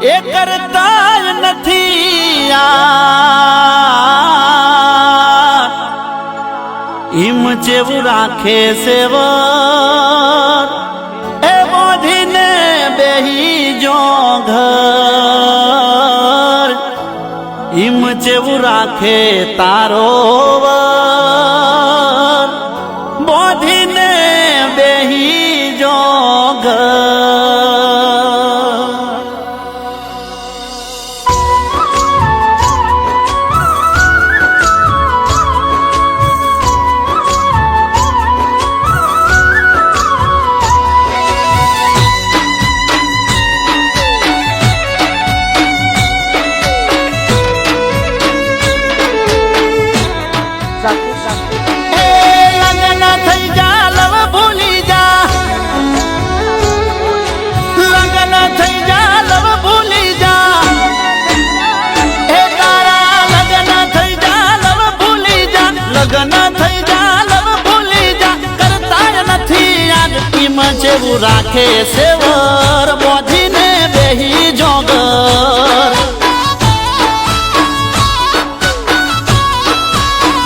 એ કરતા નથી ઈમ જેવું રાખે સેવર એ બોધીને બેહી જો ઘર ઈમ જેવું રાખે તારો વર બોધીને બેહી જો ઘર જેવું રાખે સેવર બોધીને બેહી જોગર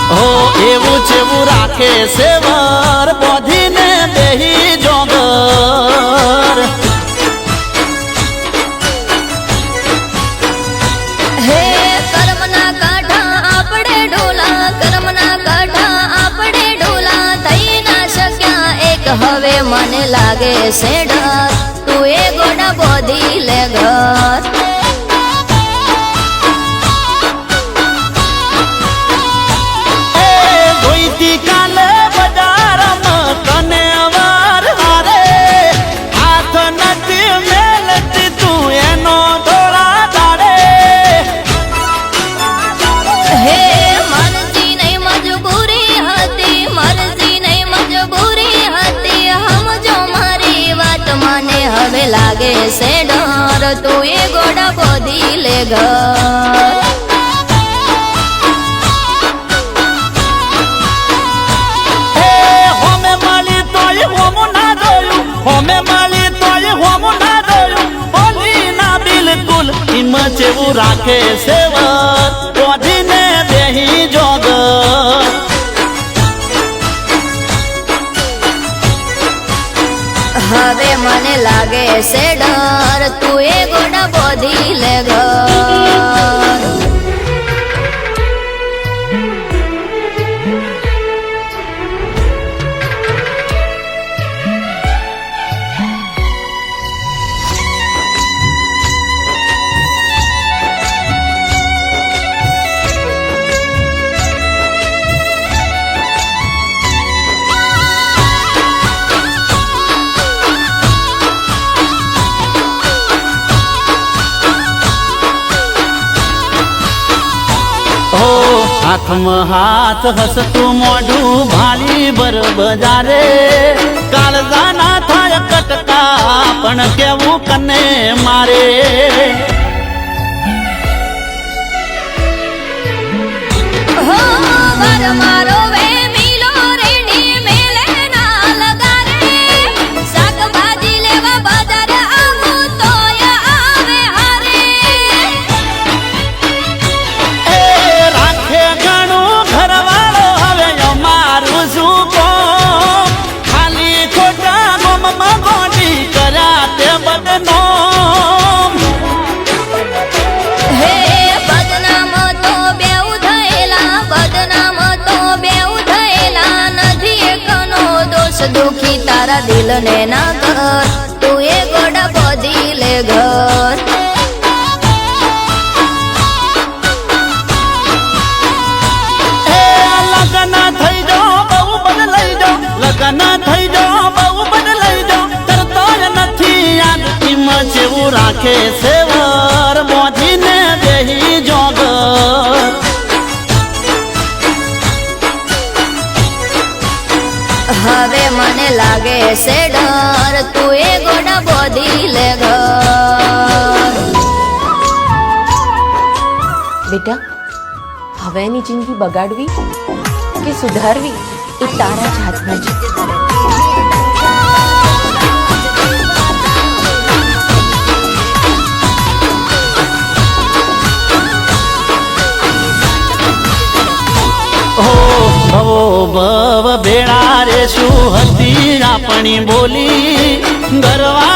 હો એવું જેવું રાખે સેવર બોધીને બેહી જોગર હે કર્મના કાઢા આપણે ઢોલા કર્મના કાઢા આપણે ઢોલા થઈ ના શક્યા એક હવે મને લાગે છે ડર તું એ ગોડા બોધી લે ઘર ધોઈતી કાલે બજારમાં તને વાર હારે હાથ નથી મેલતી તું એનો થોડા દાડે હે મરજી નહીં મજબૂરી હતી મરજી નહીં મજબૂરી હતી સમજો મારી વાત મને હવે લાગે છે ડર તું એ ગોડા બોધી લે ઘર હોમે માલી તોય હોમું ના દોયું હોમે માલી તોય હોમું ના દોયું બોલી ના બિલકુલ ઈમ જેવું રાખે સેવર બોધીને બેહી જોગર હવે મને લાગે છે ડર તું એ ગોડા બોધી લે ઘર હાથમાં હાથ હસતું મોઢું ભાલી બર બજારે કાળજા ના થાય કટકા પણ કેવું કને મારે હો મારો વે મિલો રેડી મેલે ના લગારે શાકભાજી લેવા બજાર આવું તોય આવે હારે એ રાખે ઘણું ઘરવાળો હવે અમારું શું કોમ ખાલી ખોટા ગોમમાં ગોડી કર્યા તે બદનામ હે બદનામ તો બેઉ થયેલા નથી એકનો દોષ દુખી તારા દિલને ના કર તું એ ગોડા બોધી લે ઘર લગન થઈ જાઓ બહુ બદલાઈ જાઓ લગન થઈ જાઓ બહુ બદલાઈ જાઓ કરતો નથી યાદ ઈમ જેવું રાખે સેવર બોધીને બેહી જોગર હવે મને લાગે છે ડર તું એ ગોડા બોધી લે ઘર બેટા હવે એની જિંદગી બગાડવી કે સુધારવી એ તારા જ હાથમાં છે ઘણી બોલી ઘરવા